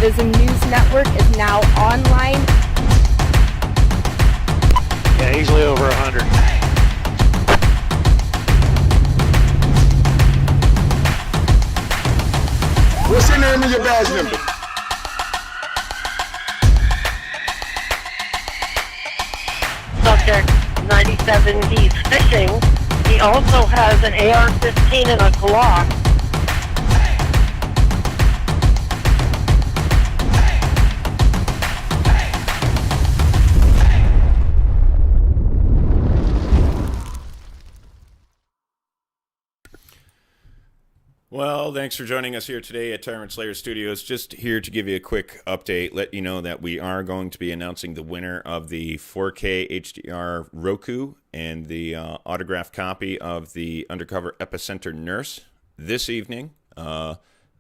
Vism News Network is now online. Yeah, easily over 100. What's the name of your badge number? Subject 97, he's fishing. He also has an AR-15 and a Glock. Well, thanks for joining us here today at Tyrant Slayer Studios. Just here to give you a quick update, let you know that we are going to be announcing the winner of the 4K HDR Roku and the autographed copy of the Undercover Epicenter Nurse this evening.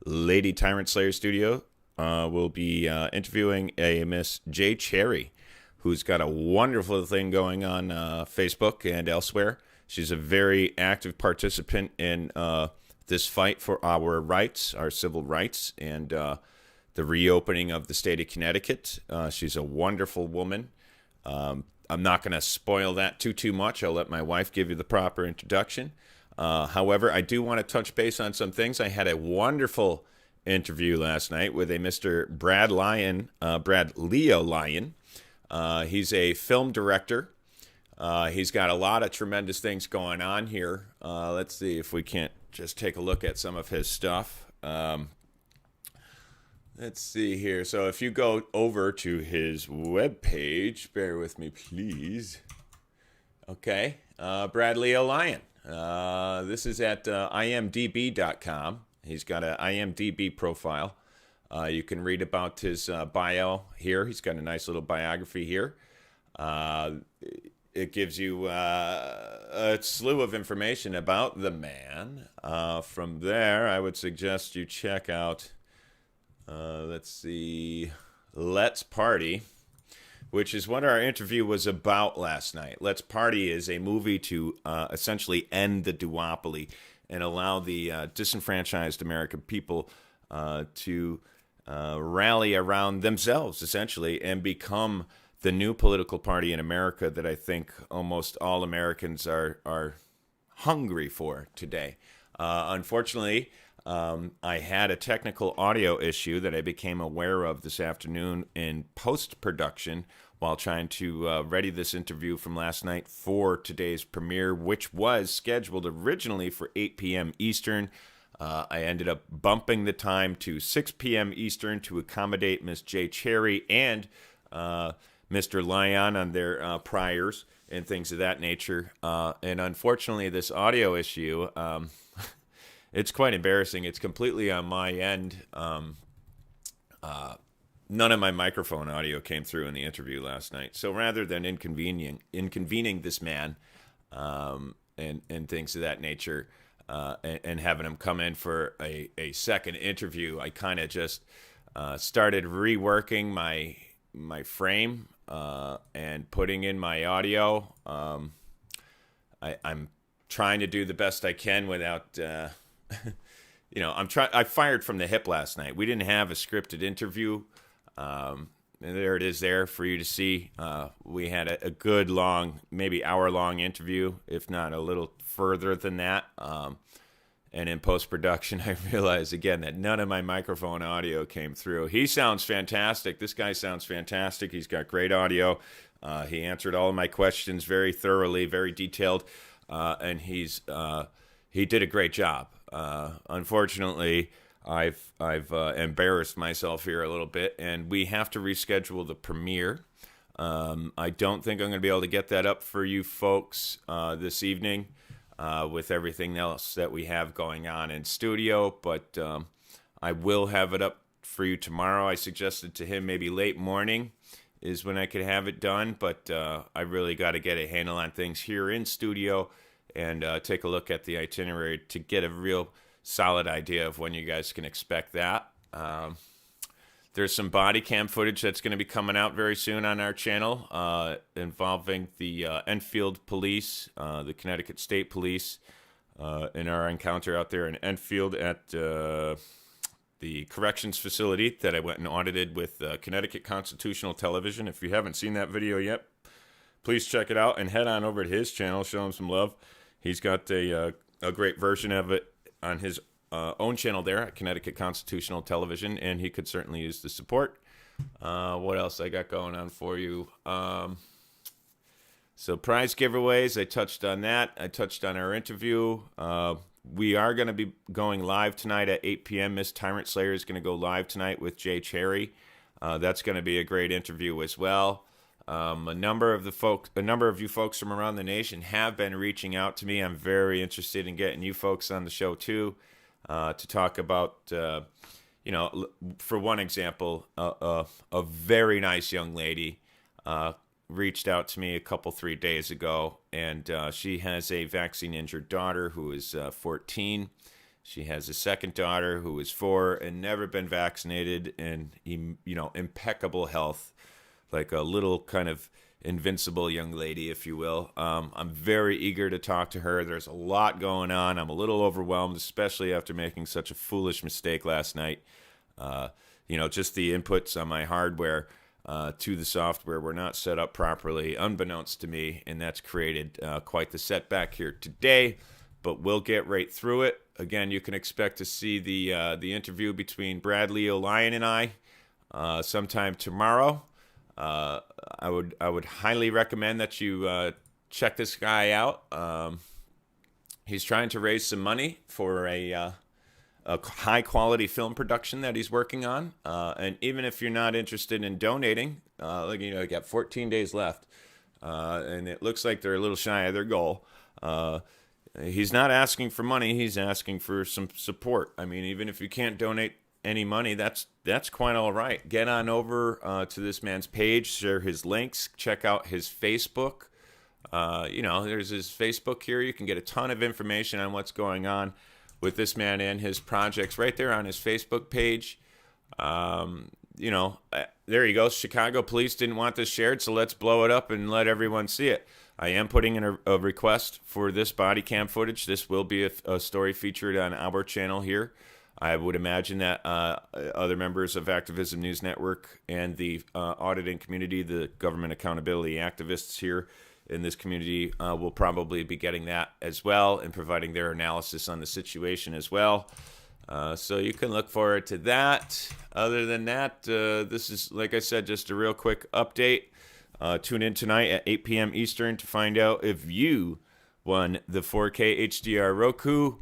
Lady Tyrant Slayer Studio will be interviewing a Miss J. Cherry, who's got a wonderful thing going on Facebook and elsewhere. She's a very active participant in this fight for our rights, our civil rights, and the reopening of the state of Connecticut. She's a wonderful woman. I'm not going to spoil that too much. I'll let my wife give you the proper introduction. However, I do want to touch base on some things. I had a wonderful interview last night with a Mr. Brad Leo Lyon. He's a film director. He's got a lot of tremendous things going on here. Let's see if we can't just take a look at some of his stuff. Let's see here. So if you go over to his webpage, bear with me, please. Okay, Brad Leo Lyon. This is at imdb.com. He's got an IMDb profile. You can read about his bio here. He's got a nice little biography here. It gives you a slew of information about the man. From there, I would suggest you check out, let's see, Let's Party, which is what our interview was about last night. Let's Party is a movie to essentially end the duopoly and allow the disenfranchised American people to rally around themselves, essentially, and become the new political party in America that I think almost all Americans are hungry for today. Unfortunately, I had a technical audio issue that I became aware of this afternoon in post-production while trying to ready this interview from last night for today's premiere, which was scheduled originally for 8 p.m. Eastern. I ended up bumping the time to 6 p.m. Eastern to accommodate Miss J. Cherry and Mr. Lyon on their priors and things of that nature. And unfortunately, this audio issue, it's quite embarrassing. It's completely on my end. None of my microphone audio came through in the interview last night. So rather than inconvening this man and things of that nature and having him come in for a second interview, I kind of just started reworking my frame and putting in my audio. I'm trying to do the best I can without, I fired from the hip last night. We didn't have a scripted interview. And there it is there for you to see. We had a good long, maybe hour-long interview, if not a little further than that. And in post-production, I realized, again, that none of my microphone audio came through. He sounds fantastic. This guy sounds fantastic. He's got great audio. He answered all of my questions very thoroughly, very detailed. And he did a great job. Unfortunately, I've embarrassed myself here a little bit, and we have to reschedule the premiere. I don't think I'm going to be able to get that up for you folks this evening. With everything else that we have going on in studio, but I will have it up for you tomorrow. I suggested to him maybe late morning is when I could have it done, but I really got to get a handle on things here in studio and take a look at the itinerary to get a real solid idea of when you guys can expect that. There's some body cam footage that's going to be coming out very soon on our channel involving the Enfield Police, the Connecticut State Police, in our encounter out there in Enfield at the the corrections facility that I went and audited with Connecticut Constitutional Television. If you haven't seen that video yet, please check it out and head on over to his channel. Show him some love. He's got a great version of it on his own channel there at Connecticut Constitutional Television, and he could certainly use the support. What else I got going on for you? So prize giveaways, I touched on that. I touched on our interview. We are going to be going live tonight at 8 p.m. Miss Tyrant Slayer is going to go live tonight with Jay Cherry. That's going to be a great interview as well. A number of you folks from around the nation have been reaching out to me. I'm very interested in getting you folks on the show too, to talk about, for one example, a very nice young lady reached out to me 3 days ago, and she has a vaccine-injured daughter who is 14. She has a second daughter who is 4 and never been vaccinated, and impeccable health, like a little kind of invincible young lady, if you will. I'm very eager to talk to her. There's a lot going on. I'm a little overwhelmed, especially after making such a foolish mistake last night. Just the inputs on my hardware to the software were not set up properly, unbeknownst to me, and that's created quite the setback here today. But we'll get right through it. Again, you can expect to see the interview between Lyon and I sometime tomorrow. I would highly recommend that you check this guy out. He's trying to raise some money for a high quality film production that he's working on. And even if you're not interested in donating, you got 14 days left, and it looks like they're a little shy of their goal. He's not asking for money. He's asking for some support. I mean, even if you can't donate any money, that's quite all right. Get on over to this man's page, share his links, check out his Facebook. There's his Facebook here. You can get a ton of information on what's going on with this man and his projects right there on his Facebook page. There you go. Chicago police didn't want this shared, so let's blow it up and let everyone see it. I am putting in a request for this body cam footage. This will be a story featured on our channel here. I would imagine that other members of Activism News Network and the auditing community, the government accountability activists here in this community, will probably be getting that as well and providing their analysis on the situation as well. So you can look forward to that. Other than that, this is, like I said, just a real quick update. Tune in tonight at 8 p.m. Eastern to find out if you won the 4K HDR Roku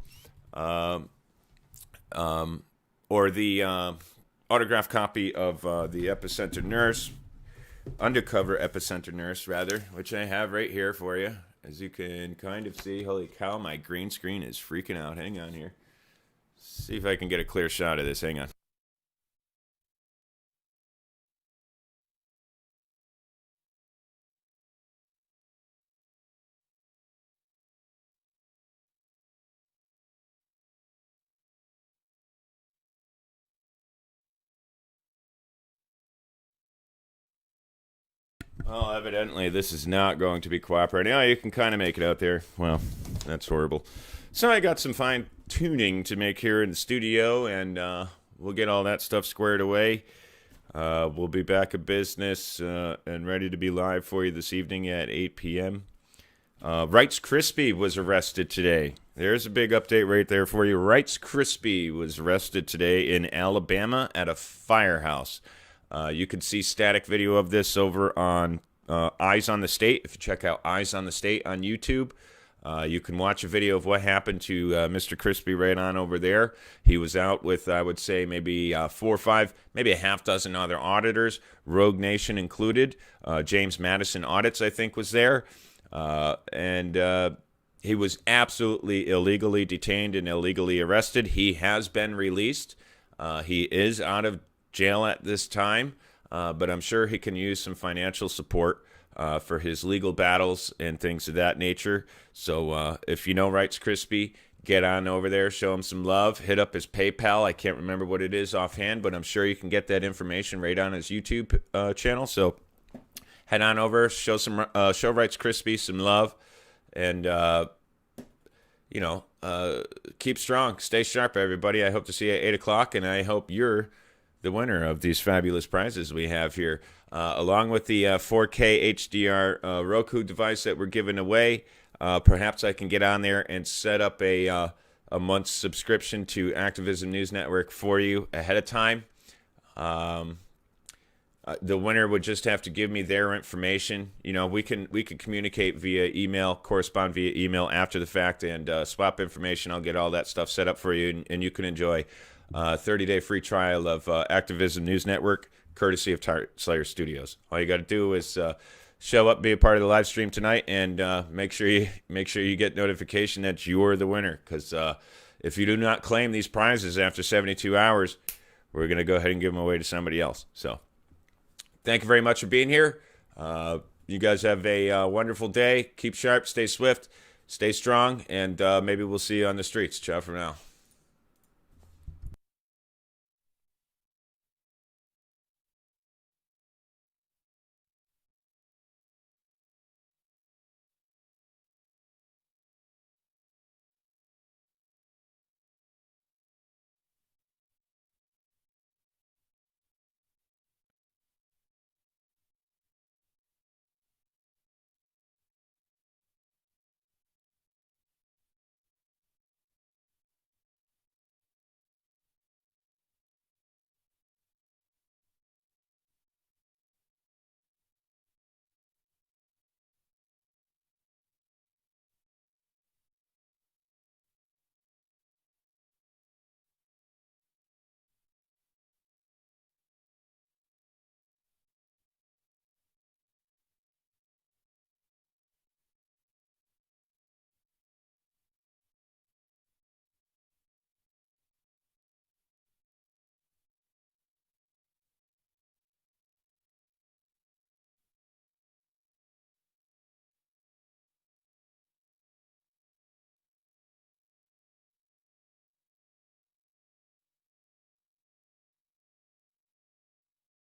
or the autographed copy of the Epicenter Nurse, Undercover Epicenter Nurse, rather, which I have right here for you. As you can kind of see, holy cow, my green screen is freaking out. Hang on here. See if I can get a clear shot of this. Hang on. Well, evidently this is not going to be cooperating. Oh, you can kind of make it out there. Well, that's horrible. So I got some fine tuning to make here in the studio, and we'll get all that stuff squared away. We'll be back at business and ready to be live for you this evening at 8 p.m. Rice Krispie was arrested today. There's a big update right there for you. Rice Krispie was arrested today in Alabama at a firehouse. You can see static video of this over on Eyes on the State. If you check out Eyes on the State on YouTube, you can watch a video of what happened to Mr. Crispy right on over there. He was out with, I would say, maybe 4 or 5, maybe a half dozen other auditors, Rogue Nation included. James Madison Audits, I think, was there. And he was absolutely illegally detained and illegally arrested. He has been released. He is out of jail at this time, but I'm sure he can use some financial support for his legal battles and things of that nature. So if you know Rice Krispie, get on over there, show him some love, hit up his PayPal. I can't remember what it is offhand, but I'm sure you can get that information right on his YouTube channel. So head on over, show Rice Krispie some love, and keep strong, stay sharp, everybody. I hope to see you at 8 o'clock, and I hope you're the winner of these fabulous prizes we have here, along with the 4K HDR Roku device that we're giving away. Perhaps I can get on there and set up a month's subscription to Activism News Network for you ahead of time. The winner would just have to give me their information. We can communicate via email, correspond via email after the fact, and swap information. I'll get all that stuff set up for you, and you can enjoy a 30-day free trial of Activism News Network, courtesy of Slayer Studios. All you got to do is show up, be a part of the live stream tonight, and make sure you get notification that you're the winner. Because if you do not claim these prizes after 72 hours, we're going to go ahead and give them away to somebody else. So thank you very much for being here. You guys have a wonderful day. Keep sharp, stay swift, stay strong, and maybe we'll see you on the streets. Ciao for now.